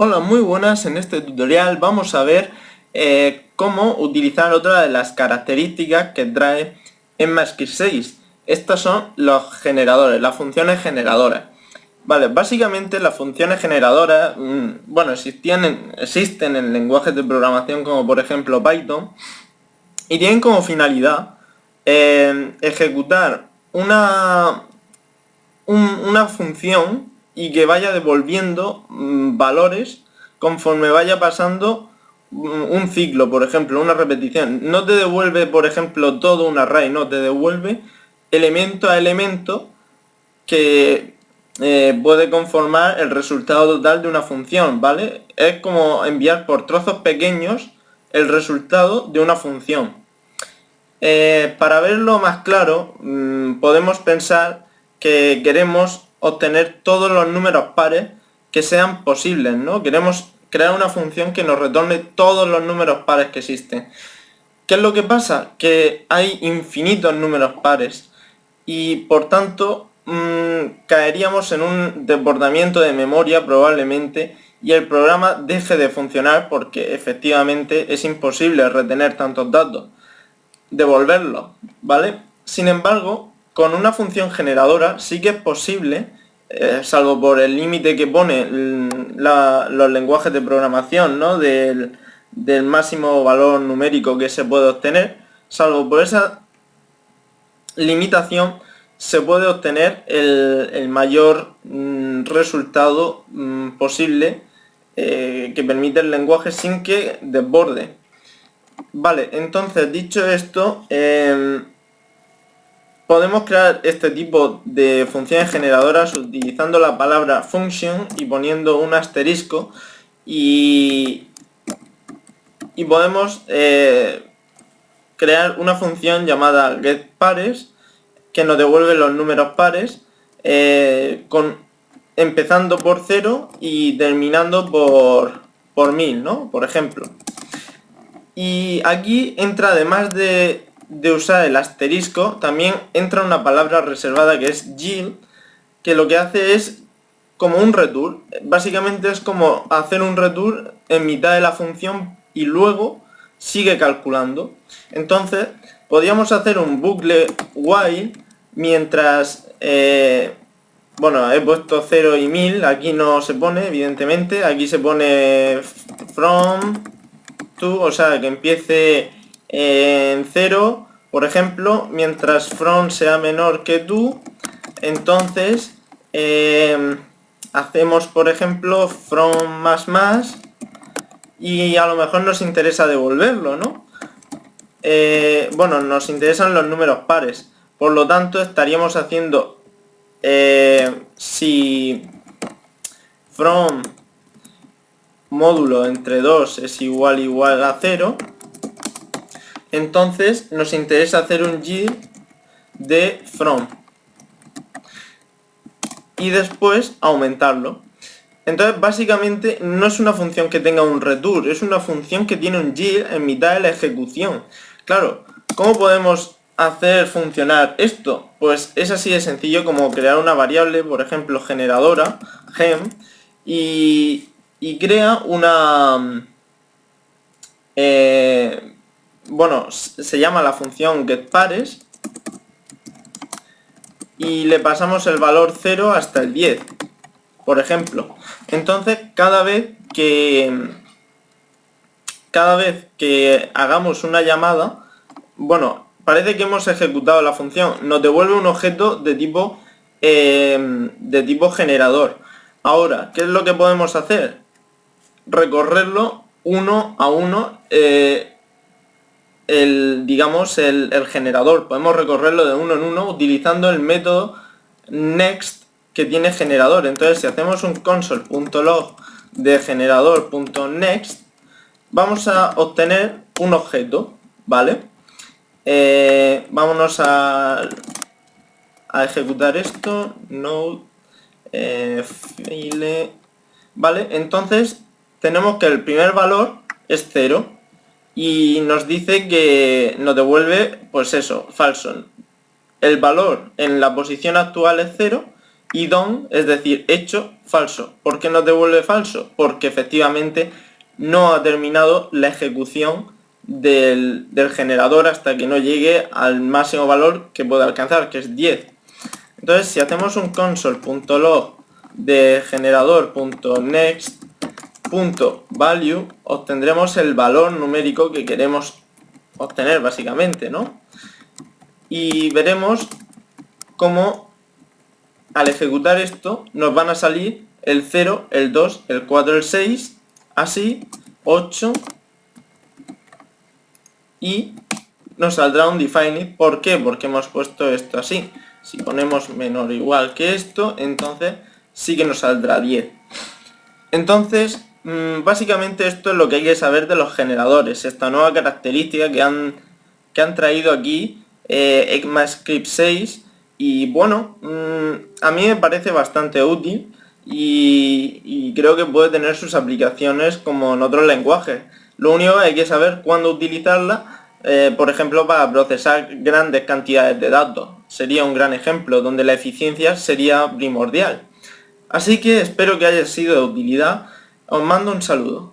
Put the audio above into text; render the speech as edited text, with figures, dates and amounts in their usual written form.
Hola, muy buenas. En este tutorial vamos a ver cómo utilizar otra de las características que trae ECMAScript 6. Estas son los generadores, las funciones generadoras. Vale, básicamente las funciones generadoras, bueno, existen en lenguajes de programación como por ejemplo Python y tienen como finalidad ejecutar una función y que vaya devolviendo valores conforme vaya pasando un ciclo, por ejemplo, una repetición. No te devuelve, por ejemplo, todo un array, no, te devuelve elemento a elemento que puede conformar el resultado total de una función, ¿vale? Es como enviar por trozos pequeños el resultado de una función. Para verlo más claro, podemos pensar que queremos obtener todos los números pares que sean posibles, ¿no? Queremos crear una función que nos retorne todos los números pares que existen. ¿Qué es lo que pasa? Que hay infinitos números pares y por tanto caeríamos en un desbordamiento de memoria probablemente y el programa deje de funcionar porque efectivamente es imposible retener tantos datos, devolverlo, ¿vale? Sin embargo, con una función generadora sí que es posible, salvo por el límite que pone los lenguajes de programación, ¿no? del máximo valor numérico que se puede obtener, salvo por esa limitación se puede obtener el mayor resultado posible que permite el lenguaje sin que desborde. Vale, entonces dicho esto, podemos crear este tipo de funciones generadoras utilizando la palabra function y poniendo un asterisco y podemos crear una función llamada getPares que nos devuelve los números pares empezando por 0 y terminando por 1000, ¿no? Por ejemplo. Y aquí entra, además de usar el asterisco, también entra una palabra reservada que es yield, que lo que hace es como un return. Básicamente es como hacer un return en mitad de la función y luego sigue calculando. Entonces podríamos hacer un bucle while mientras bueno, he puesto 0 y 1000, aquí no se pone, evidentemente, aquí se pone from to, o sea, que empiece en 0, por ejemplo, mientras from sea menor que to, entonces hacemos, por ejemplo, from más, y a lo mejor nos interesa devolverlo, ¿no? Bueno, nos interesan los números pares, por lo tanto estaríamos haciendo si from módulo entre 2 es igual a 0, entonces nos interesa hacer un yield de from y después aumentarlo. Entonces básicamente no es una función que tenga un return, es una función que tiene un yield en mitad de la ejecución. Claro, ¿cómo podemos hacer funcionar esto? Pues es así de sencillo como crear una variable, por ejemplo generadora, gem, y crea una bueno, se llama la función getPares y le pasamos el valor 0 hasta el 10, por ejemplo. Entonces cada vez que hagamos una llamada, bueno, parece que hemos ejecutado la función, nos devuelve un objeto de tipo generador. Ahora, ¿qué es lo que podemos hacer? Recorrerlo uno a uno, digamos el generador. Podemos recorrerlo de uno en uno utilizando el método next que tiene generador. Entonces si hacemos un console.log de generador.next, vamos a obtener un objeto, ¿vale? Vámonos a ejecutar esto, node, file, ¿vale? Entonces tenemos que el primer valor es 0 y nos dice que nos devuelve, pues eso, falso. El valor en la posición actual es 0 y done, es decir, hecho, falso. ¿Por qué nos devuelve falso? Porque efectivamente no ha terminado la ejecución del generador hasta que no llegue al máximo valor que puede alcanzar, que es 10. Entonces, si hacemos un console.log de generador.next.value, obtendremos el valor numérico que queremos obtener, básicamente, ¿no? Y veremos cómo al ejecutar esto nos van a salir el 0, el 2, el 4, el 6, así, 8, y nos saldrá un definite. ¿Por qué? Porque hemos puesto esto así. Si ponemos menor o igual que esto, entonces sí que nos saldrá 10. Entonces, básicamente esto es lo que hay que saber de los generadores, esta nueva característica que han traído aquí ECMAScript 6. Y bueno, a mí me parece bastante útil y creo que puede tener sus aplicaciones como en otros lenguajes. Lo único que hay que saber cuándo utilizarla, por ejemplo, para procesar grandes cantidades de datos. Sería un gran ejemplo donde la eficiencia sería primordial. Así que espero que haya sido de utilidad. Os mando un saludo.